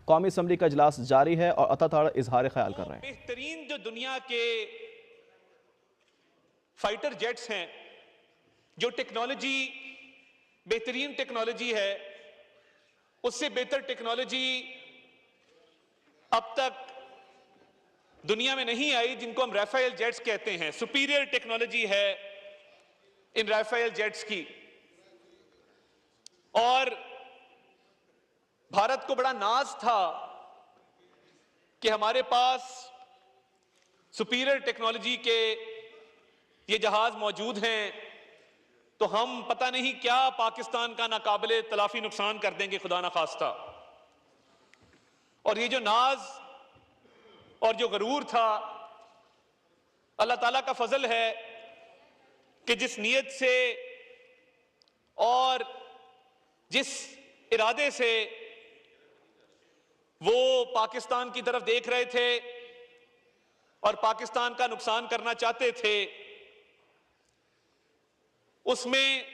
कौमी असम्बली का इजलास जारी है और अतः इजहार ख्याल कर रहे हैं। बेहतरीन जो दुनिया के फाइटर जेट्स हैं, जो टेक्नोलॉजी बेहतरीन टेक्नोलॉजी है, उससे बेहतर टेक्नोलॉजी अब तक दुनिया में नहीं आई, जिनको हम राफेल जेट्स कहते हैं। सुपीरियर टेक्नोलॉजी है इन राफेल जेट्स की। और भारत को बड़ा नाज था कि हमारे पास सुपीरियर टेक्नोलॉजी के ये जहाज मौजूद हैं, तो हम पता नहीं क्या पाकिस्तान का नाकाबिले तलाफी नुकसान कर देंगे, खुदा ना खास्ता। और ये जो नाज और जो गरूर था, अल्लाह ताला का फजल है कि जिस नीयत से और जिस इरादे से वो पाकिस्तान की तरफ देख रहे थे और पाकिस्तान का नुकसान करना चाहते थे, उसमें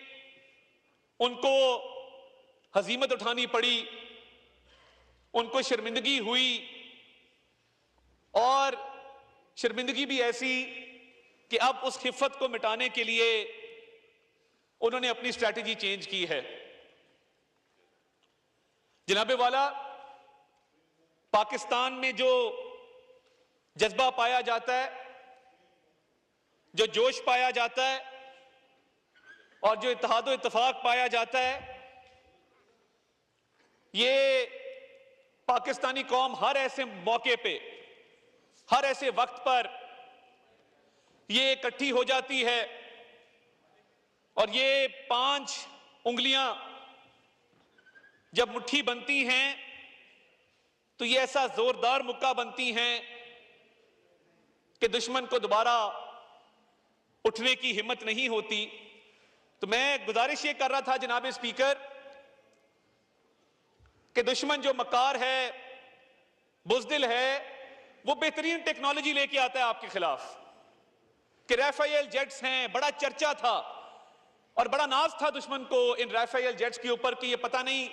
उनको हजीमत उठानी पड़ी, उनको शर्मिंदगी हुई। और शर्मिंदगी भी ऐसी कि अब उस खिफ़त को मिटाने के लिए उन्होंने अपनी स्ट्रैटेजी चेंज की है। जनाबे वाला, पाकिस्तान में जो जज्बा पाया जाता है, जो जोश पाया जाता है और जो इत्तेहाद व इत्तेफाक पाया जाता है, ये पाकिस्तानी कौम हर ऐसे मौके पे, हर ऐसे वक्त पर ये इकट्ठी हो जाती है और ये 5 उंगलियां जब मुट्ठी बनती हैं तो ये ऐसा जोरदार मुक्का बनती हैं कि दुश्मन को दोबारा उठने की हिम्मत नहीं होती। तो मैं गुजारिश ये कर रहा था जनाब स्पीकर कि दुश्मन जो मक्कार है, बुज़दिल है, वो बेहतरीन टेक्नोलॉजी लेके आता है आपके खिलाफ। कि राफेल जेट्स हैं, बड़ा चर्चा था और बड़ा नाज था दुश्मन को इन राफेल जेट्स के ऊपर कि ये पता नहीं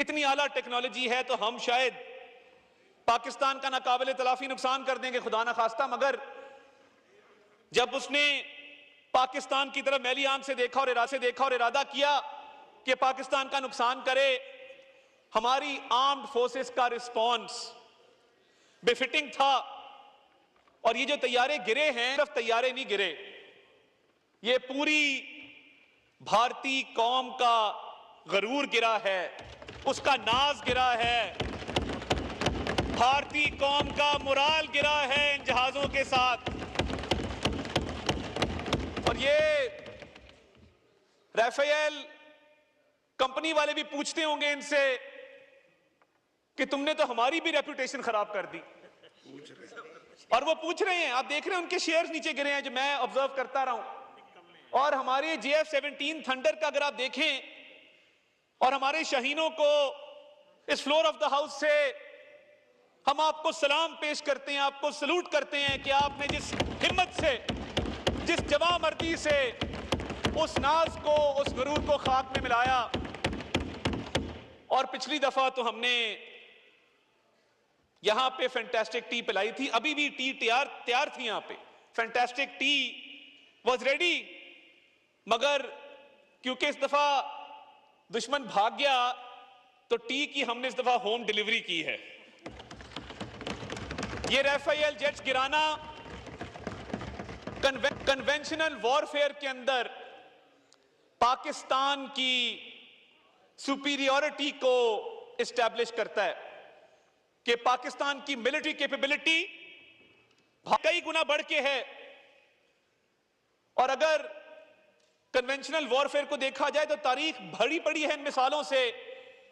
इतनी आला टेक्नोलॉजी है तो हम शायद पाकिस्तान का नाकाबिले तलाफी नुकसान कर देंगे, खुदा ना खास्ता। मगर जब उसने पाकिस्तान की तरफ मैली आंख से देखा और इरादा किया कि पाकिस्तान का नुकसान करे, हमारी आर्म्ड फोर्सेस का रिस्पॉन्स बेफिटिंग था। और ये जो तैयारे गिरे हैं, सिर्फ तैयारे नहीं गिरे, ये पूरी भारतीय कौम का गरूर गिरा है, उसका नाज गिरा है, भारतीय कौम का मुराल गिरा है इन जहाजों के साथ। और ये राफेल कंपनी वाले भी पूछते होंगे इनसे कि तुमने तो हमारी भी रेपुटेशन खराब कर दी। और वो पूछ रहे हैं, आप देख रहे हैं उनके शेयर्स नीचे गिरे हैं, जो मैं ऑब्जर्व करता रहा हूं। और हमारे JF-17 थंडर का अगर आप देखें और हमारे शाहीनों को इस फ्लोर ऑफ द हाउस से हम आपको सलाम पेश करते हैं, आपको सलूट करते हैं कि आपने जिस हिम्मत से, जिस जवामर्दी से उस नाज को, उस गरूर को खाक में मिलाया। और पिछली दफा तो हमने यहां पे फैंटास्टिक टी पिलाई थी, अभी भी टी तैयार थी यहां पे, फैंटास्टिक टी वॉज रेडी। मगर क्योंकि इस दफा दुश्मन भाग गया तो टी की हमने इस दफा होम डिलीवरी की है। ये राफेल जेट्स गिराना कन्वेंशनल वॉरफेयर के अंदर पाकिस्तान की सुपीरियरिटी को एस्टैब्लिश करता है कि पाकिस्तान की मिलिट्री कैपेबिलिटी कई गुना बढ़ के है। और अगर कन्वेंशनल वॉरफेयर को देखा जाए तो तारीख भरी पड़ी है इन मिसालों से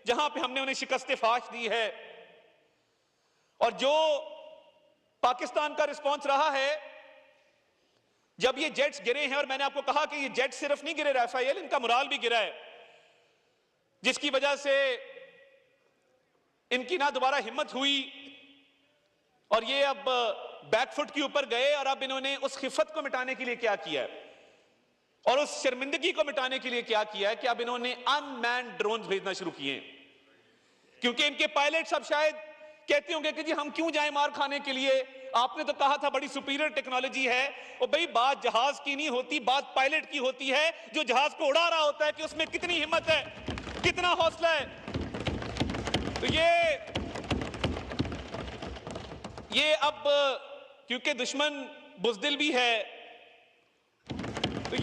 जहां पे हमने उन्हें शिकस्त फाश दी है। और जो पाकिस्तान का रिस्पॉन्स रहा है जब ये जेट्स गिरे हैं, और मैंने आपको कहा कि ये जेट सिर्फ नहीं गिरे राफेल, इनका मुराल भी गिरा है, जिसकी वजह से इनकी ना दोबारा हिम्मत हुई और ये अब बैकफुट के ऊपर गए। और अब इन्होंने उस खिफत को मिटाने के लिए क्या किया है और उस शर्मिंदगी को मिटाने के लिए क्या किया है कि अब इन्होंने अनमैन्ड ड्रोन भेजना शुरू किए हैं, क्योंकि इनके पायलट्स अब शायद कहते होंगे कि जी हम क्यों जाएं मार खाने के लिए, आपने तो कहा था बड़ी सुपीरियर टेक्नोलॉजी है। और भाई बात जहाज की नहीं होती, बात पायलट की होती है जो जहाज को उड़ा रहा होता है कि उसमें कितनी हिम्मत है, कितना हौसला है। तो ये अब क्योंकि दुश्मन बुज़दिल भी है, तो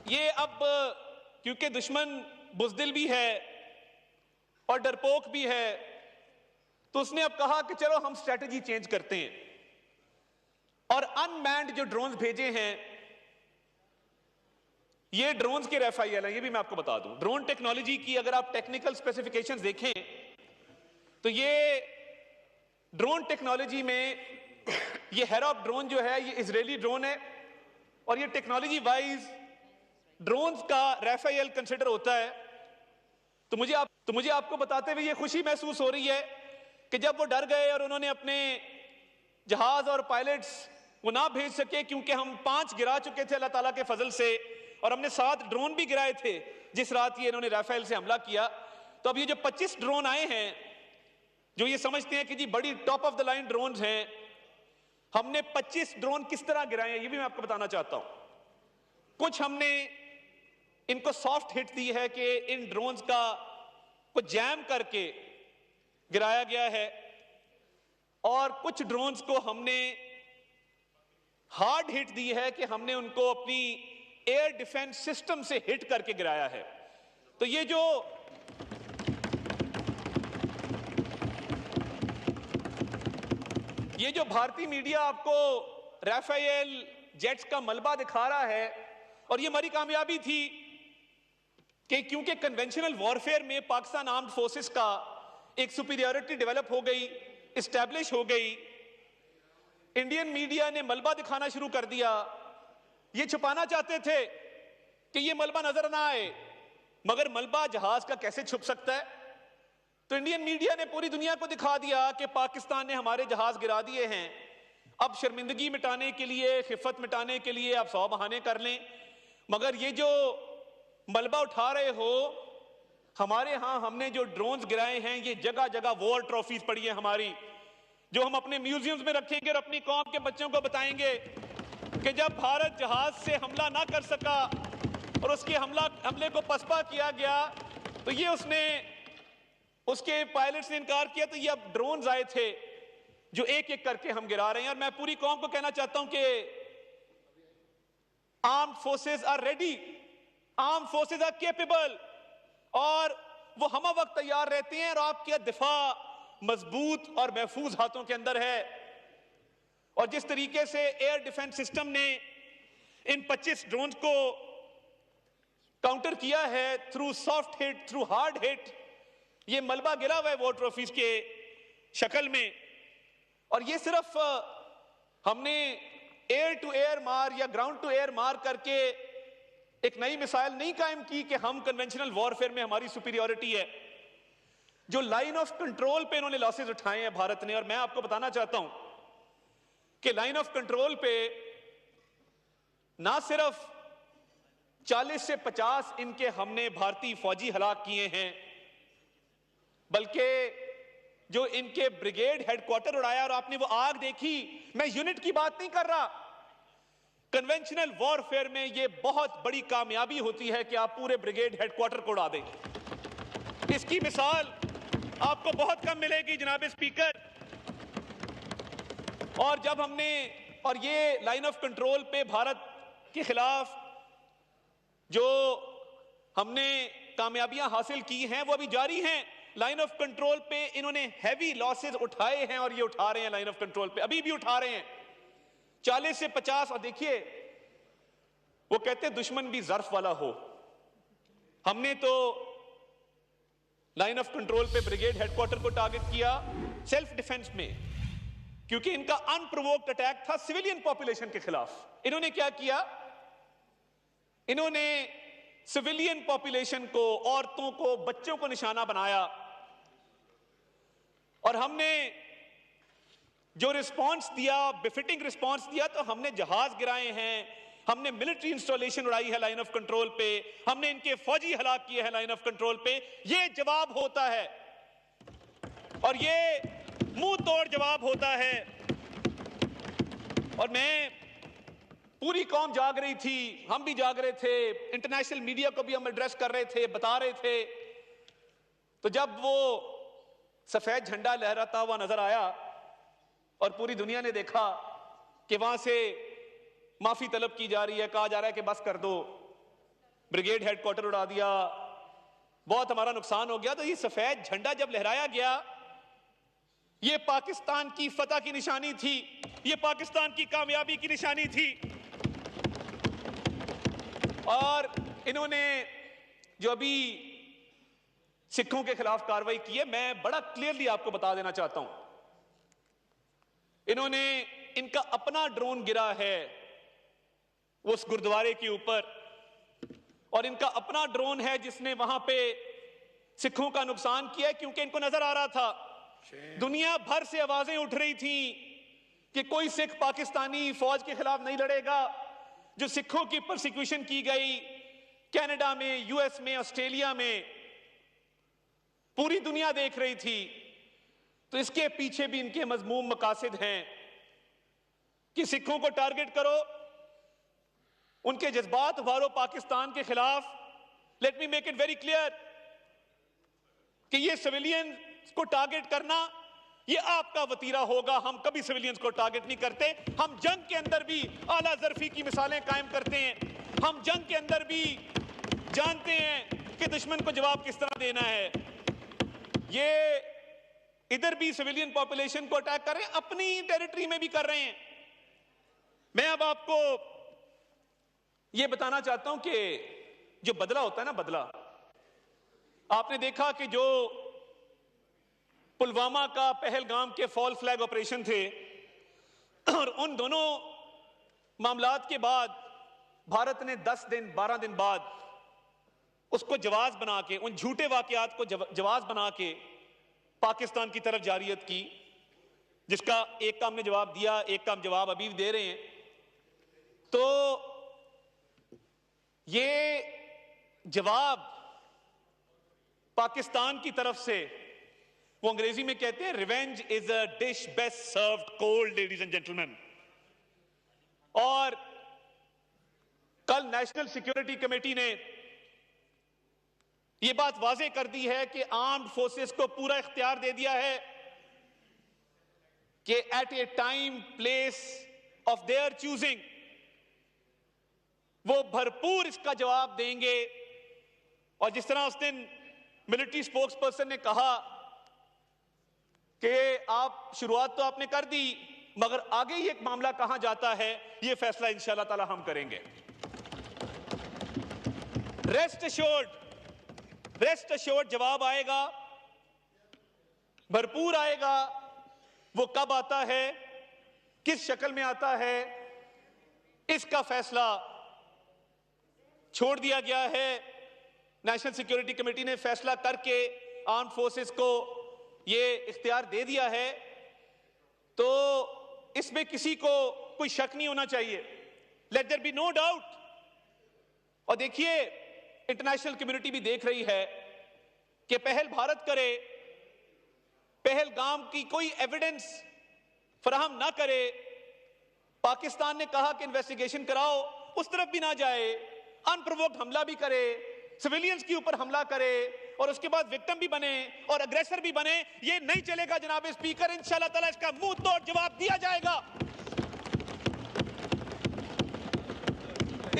ये अब क्योंकि दुश्मन बुज़दिल भी है और डरपोक भी है, तो उसने अब कहा कि चलो हम स्ट्रेटजी चेंज करते हैं और अनमैन्ड जो ड्रोन्स भेजे हैं, ये ड्रोन्स के रफाइल हैं। ये भी मैं आपको बता दूं, ड्रोन टेक्नोलॉजी की अगर आप टेक्निकल स्पेसिफिकेशंस देखें तो ये ड्रोन टेक्नोलॉजी में ये हेरॉप ड्रोन जो है ये इजरायली ड्रोन है और ये टेक्नोलॉजी वाइज ड्रोन्स का रफाइल कंसिडर होता है। तो मुझे आपको बताते हुए ये खुशी महसूस हो रही है कि जब वो डर गए और उन्होंने अपने जहाज और पायलट्स वो ना भेज सके, क्योंकि हम 5 गिरा चुके थे अल्लाह ताला के फजल से, और हमने 7 ड्रोन भी गिराए थे जिस रात ये इन्होंने राफेल से हमला किया। तो अब ये जो 25 ड्रोन आए हैं जो ये समझते हैं कि जी बड़ी top of the line drone हैं, हमने 25 ड्रोन किस तरह गिराए हैं ये भी मैं आपको बताना चाहता हूं। कुछ हमने इनको सॉफ्ट हिट दी है कि इन ड्रोन्स का को जैम करके गिराया गया है, और कुछ ड्रोन्स को हमने हार्ड हिट दी है कि हमने उनको अपनी एयर डिफेंस सिस्टम से हिट करके गिराया है। तो ये जो भारतीय मीडिया आपको राफेल जेट्स का मलबा दिखा रहा है, और ये हमारी कामयाबी थी कि क्योंकि कन्वेंशनल वॉरफेयर में पाकिस्तान आर्म्ड फोर्सेस का एक सुपीरियरिटी डेवलप हो गई, इस्टेब्लिश हो गई। इंडियन मीडिया ने मलबा दिखाना शुरू कर दिया। ये छुपाना चाहते थे कि ये मलबा नजर ना आए, मगर मलबा जहाज का कैसे छुप सकता है। तो इंडियन मीडिया ने पूरी दुनिया को दिखा दिया कि पाकिस्तान ने हमारे जहाज गिरा दिए हैं। अब शर्मिंदगी मिटाने के लिए, खिफत मिटाने के लिए आप 100 बहाने कर लें, मगर ये जो मलबा उठा रहे हो, हमारे यहां हमने जो ड्रोन्स गिराए हैं ये जगह जगह वॉर ट्रॉफीज पड़ी है हमारी, जो हम अपने म्यूजियम्स में रखेंगे और अपनी कौम के बच्चों को बताएंगे कि जब भारत जहाज से हमला ना कर सका और उसके हमले को पसपा किया गया, तो ये उसके पायलट्स ने इनकार किया, तो ये अब ड्रोन्स आए थे जो एक एक करके हम गिरा रहे हैं। और मैं पूरी कौम को कहना चाहता हूं कि armed forces are ready, armed forces are capable, और वो हम वक्त तैयार रहते हैं, और आपका दिफा मजबूत और महफूज हाथों के अंदर है। और जिस तरीके से एयर डिफेंस सिस्टम ने इन 25 ड्रोन्स को काउंटर किया है through soft hit, through hard hit, ये मलबा गिरा हुआ है वो ट्रॉफीज के शक्ल में। और ये सिर्फ हमने एयर टू एयर मार या ग्राउंड टू एयर मार करके एक नई मिसाइल नहीं कायम की कि हम कन्वेंशनल वॉरफेयर में हमारी सुपीरियरिटी है। जो लाइन ऑफ कंट्रोल पे इन्होंने लॉसेस उठाए हैं भारत ने, और मैं आपको बताना चाहता हूं कि लाइन ऑफ कंट्रोल पे ना सिर्फ 40 से 50 इनके हमने भारतीय फौजी हलाक किए हैं, बल्कि जो इनके ब्रिगेड हेडक्वार्टर उड़ाया, और आपने वो आग देखी, मैं यूनिट की बात नहीं कर रहा। कन्वेंशनल वॉरफेयर में ये बहुत बड़ी कामयाबी होती है कि आप पूरे ब्रिगेड हेडक्वार्टर को उड़ा दें। इसकी मिसाल आपको बहुत कम मिलेगी जनाब स्पीकर। और जब और ये लाइन ऑफ कंट्रोल पे भारत के खिलाफ जो हमने कामयाबियां हासिल की हैं वो अभी जारी हैं। लाइन ऑफ कंट्रोल पे इन्होंने हैवी लॉसेस उठाए हैं, और ये उठा रहे हैं लाइन ऑफ कंट्रोल पे, अभी भी उठा रहे हैं 40 से 50। और देखिए वो कहते हैं दुश्मन भी ज़र्फ वाला हो, हमने तो लाइन ऑफ कंट्रोल पे ब्रिगेड हेडक्वार्टर को टारगेट किया सेल्फ डिफेंस में, क्योंकि इनका अनप्रोवोक्ड अटैक था सिविलियन पॉपुलेशन के खिलाफ। इन्होंने क्या किया, इन्होंने सिविलियन पॉपुलेशन को, औरतों को, बच्चों को निशाना बनाया, और हमने जो रिस्पांस दिया, बिफिटिंग रिस्पांस दिया, तो हमने जहाज गिराए हैं, हमने मिलिट्री इंस्टॉलेशन उड़ाई है लाइन ऑफ कंट्रोल पे, हमने इनके फौजी हलाक किए हैं लाइन ऑफ कंट्रोल पे। ये जवाब होता है और ये मुंह तोड़ जवाब होता है। और मैं, पूरी कौम जाग रही थी, हम भी जाग रहे थे, इंटरनेशनल मीडिया को भी हम एड्रेस कर रहे थे, बता रहे थे। तो जब वो सफेद झंडा लहराता हुआ नजर आया और पूरी दुनिया ने देखा कि वहां से माफी तलब की जा रही है, कहा जा रहा है कि बस कर दो, ब्रिगेड हेडक्वार्टर उड़ा दिया, बहुत हमारा नुकसान हो गया, तो ये सफेद झंडा जब लहराया गया, ये पाकिस्तान की फतह की निशानी थी, ये पाकिस्तान की कामयाबी की निशानी थी। और इन्होंने जो अभी सिखों के खिलाफ कार्रवाई की है, मैं बड़ा क्लियरली आपको बता देना चाहता हूं, इन्होंने, इनका अपना ड्रोन गिरा है उस गुरुद्वारे के ऊपर, और इनका अपना ड्रोन है जिसने वहां पे सिखों का नुकसान किया, क्योंकि इनको नजर आ रहा था, दुनिया भर से आवाजें उठ रही थी कि कोई सिख पाकिस्तानी फौज के खिलाफ नहीं लड़ेगा। जो सिखों की परसिक्यूशन की गई कनाडा में, यूएस में, ऑस्ट्रेलिया में, पूरी दुनिया देख रही थी। तो इसके पीछे भी इनके मजमूम मकासद हैं कि सिखों को टारगेट करो, उनके जज्बात उभारो पाकिस्तान के खिलाफ। Let me make it very clear कि ये सिविलियन को टारगेट करना ये आपका वतीरा होगा। हम कभी सिविलियंस को टारगेट नहीं करते। हम जंग के अंदर भी आला ज़र्फी की मिसालें कायम करते हैं। हम जंग के अंदर भी जानते हैं कि दुश्मन को जवाब किस तरह देना है। ये इधर भी सिविलियन पॉपुलेशन को अटैक कर रहे हैं, अपनी टेरिटरी में भी कर रहे हैं। मैं अब आपको ये बताना चाहता हूं कि जो बदला होता है ना, बदला, आपने देखा कि जो पुलवामा का, पहलगाम के फॉल फ्लैग ऑपरेशन थे, और उन दोनों मामलात के बाद भारत ने 10 दिन 12 दिन बाद उसको जवाब बना के, उन झूठे वाकयात को जवाब बना के पाकिस्तान की तरफ जारियत की, जिसका एक का हमने जवाब दिया, एक का हम जवाब अभी भी दे रहे हैं। तो ये जवाब पाकिस्तान की तरफ से, वो अंग्रेजी में कहते हैं revenge is a dish best served cold, ladies and gentleman. और कल नेशनल सिक्योरिटी कमेटी ने यह बात वाज़ेह कर दी है कि आर्म्ड फोर्सेस को पूरा इख्तियार दे दिया है कि at a time place of their choosing वो भरपूर इसका जवाब देंगे। और जिस तरह उस दिन मिलिट्री स्पोक्स पर्सन ने कहा कि आप शुरुआत तो आपने कर दी, मगर आगे ये मामला कहां जाता है, ये फैसला इंशाअल्लाह ताला हम करेंगे। रेस्ट अश्योर्ड जवाब आएगा, भरपूर आएगा। वो कब आता है, किस शक्ल में आता है, इसका फैसला छोड़ दिया गया है। नेशनल सिक्योरिटी कमेटी ने फैसला करके आर्म्ड फोर्सेस को ये इख्तियार दे दिया है। तो इसमें किसी को कोई शक नहीं होना चाहिए। Let there be no doubt. और देखिए, इंटरनेशनल कम्युनिटी भी देख रही है कि पहल भारत करे, पहलगाम की कोई एविडेंस फराहम ना करे। पाकिस्तान ने कहा कि इन्वेस्टिगेशन कराओ, उस तरफ भी ना जाए, अनप्रोवोक्ड हमला भी करे, सिविलियंस के ऊपर हमला करे और उसके बाद विक्टिम भी बने और अग्रेसर भी बने। ये नहीं चलेगा जनाब स्पीकर। इंशाअल्लाह ताला इसका मुंह तोड़ जवाब दिया जाएगा,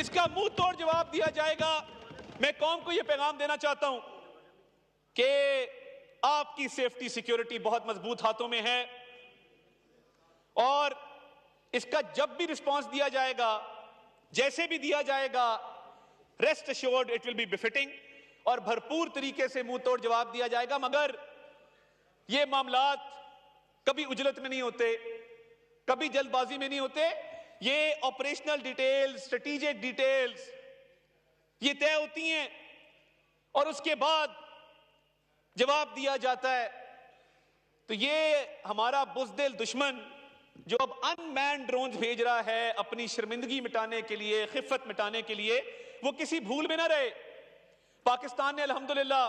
इसका मुंह तोड़ जवाब दिया जाएगा। मैं कौम को यह पैगाम देना चाहता हूं कि आपकी सेफ्टी सिक्योरिटी बहुत मजबूत हाथों में है और इसका जब भी रिस्पांस दिया जाएगा, जैसे भी दिया जाएगा, rest assured it will be befitting और भरपूर तरीके से मुंह तोड़ जवाब दिया जाएगा। मगर ये मामलात कभी उजलत में नहीं होते, कभी जल्दबाजी में नहीं होते। ये ऑपरेशनल डिटेल्स, स्ट्रेटेजिक डिटेल्स ये तय होती हैं और उसके बाद जवाब दिया जाता है। तो ये हमारा बुज़दिल दुश्मन जो अब अनमैन्ड ड्रोन भेज रहा है अपनी शर्मिंदगी मिटाने के लिए, खिफ़त मिटाने के लिए, वो किसी भूल में ना रहे। पाकिस्तान ने अल्हम्दुलिल्लाह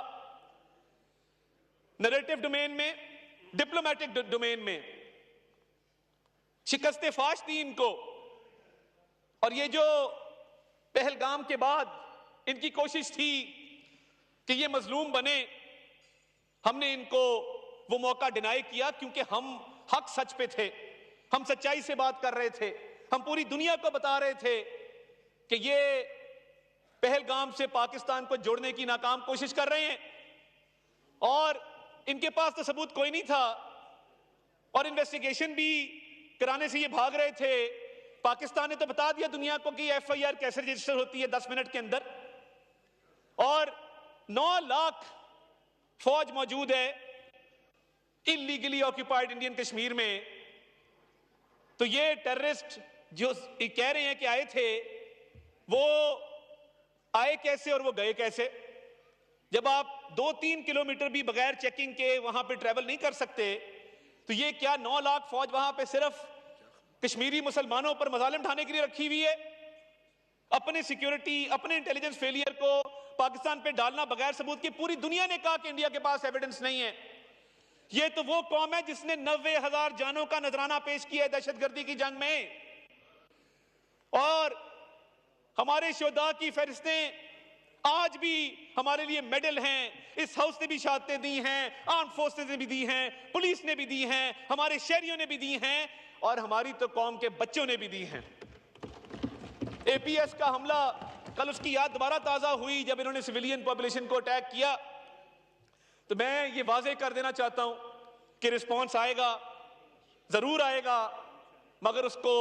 नैरेटिव डोमेन में डिप्लोमेटिक डोमेन में शिकस्त फाश दी इनको। और ये जो पहलगाम के बाद इनकी कोशिश थी कि ये मजलूम बने, हमने इनको वो मौका डिनाई किया, क्योंकि हम हक सच पे थे, हम सच्चाई से बात कर रहे थे, हम पूरी दुनिया को बता रहे थे कि ये पहलगाम से पाकिस्तान को जोड़ने की नाकाम कोशिश कर रहे हैं। और इनके पास तो सबूत कोई नहीं था और इन्वेस्टिगेशन भी कराने से ये भाग रहे थे। पाकिस्तान ने तो बता दिया दुनिया को कि एफआईआर कैसे रजिस्टर होती है 10 मिनट के अंदर, और 9 लाख फौज मौजूद है इलीगली ऑक्यूपाइड इंडियन कश्मीर में। तो ये टेररिस्ट जो कह रहे हैं कि आए थे, वो आए कैसे और वो गए कैसे? जब आप 2-3 किलोमीटर भी बगैर चेकिंग के वहां पे ट्रेवल नहीं कर सकते, तो ये क्या 9 लाख फौज वहां पे सिर्फ कश्मीरी मुसलमानों पर मजालिम ढाने के लिए रखी हुई है? अपने सिक्योरिटी, अपने इंटेलिजेंस फेलियर को पाकिस्तान पे डालना बगैर सबूत के। पूरी दुनिया ने कहा कि इंडिया के पास एविडेंस नहीं है। ये तो वो कौम है जिसने 90,000 जानों का नजराना पेश किया है दहशतगर्दी की जंग में, और हमारे शोधा की फहरिस्तें आज भी हमारे लिए मेडल हैं। इस हाउस ने भी शहादतें दी हैं, आर्म फोर्सेस ने भी दी हैं, पुलिस ने भी दी हैं, हमारे शहरियों ने भी दी हैं, और हमारी तो कौम के बच्चों ने भी दी हैं। एपीएस का हमला, कल उसकी याद दोबारा ताजा हुई जब इन्होंने सिविलियन पॉपुलेशन को अटैक किया। तो मैं ये वाजे कर देना चाहता हूं कि रिस्पॉन्स आएगा, जरूर आएगा, मगर उसको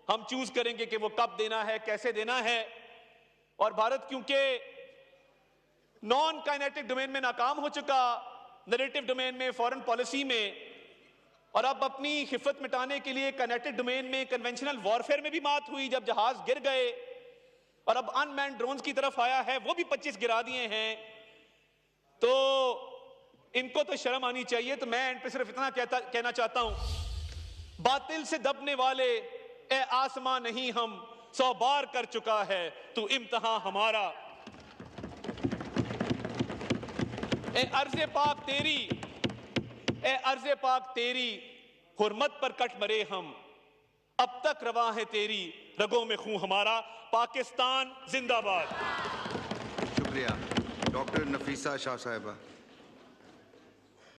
हम चूज करेंगे कि वो कब देना है, कैसे देना है। और भारत क्योंकि नॉन काइनेटिक डोमेन में नाकाम हो चुका, नैरेटिव डोमेन में, फॉरेन पॉलिसी में, और अब अपनी खिफत मिटाने के लिए काइनेटिक डोमेन में, कन्वेंशनल वॉरफेयर में भी मात हुई जब जहाज गिर गए, और अब अनमैन्ड ड्रोन्स की तरफ आया है, वो भी 25 गिरा दिए हैं। तो इनको तो शर्म आनी चाहिए। तो मैं एंड पे सिर्फ इतना कहना चाहता हूं, बातिल से दबने वाले ए आसमां नहीं हम 100 बार कर चुका है तू इम्तिहान हमारा। ए अर्ज़े पाक तेरी, ए अर्ज़े पाक तेरी, हुर्मत पर कट मरे हम, अब तक रवा है तेरी रगों में खून हमारा। पाकिस्तान जिंदाबाद। शुक्रिया। डॉक्टर नफीसा शाह साहिबा।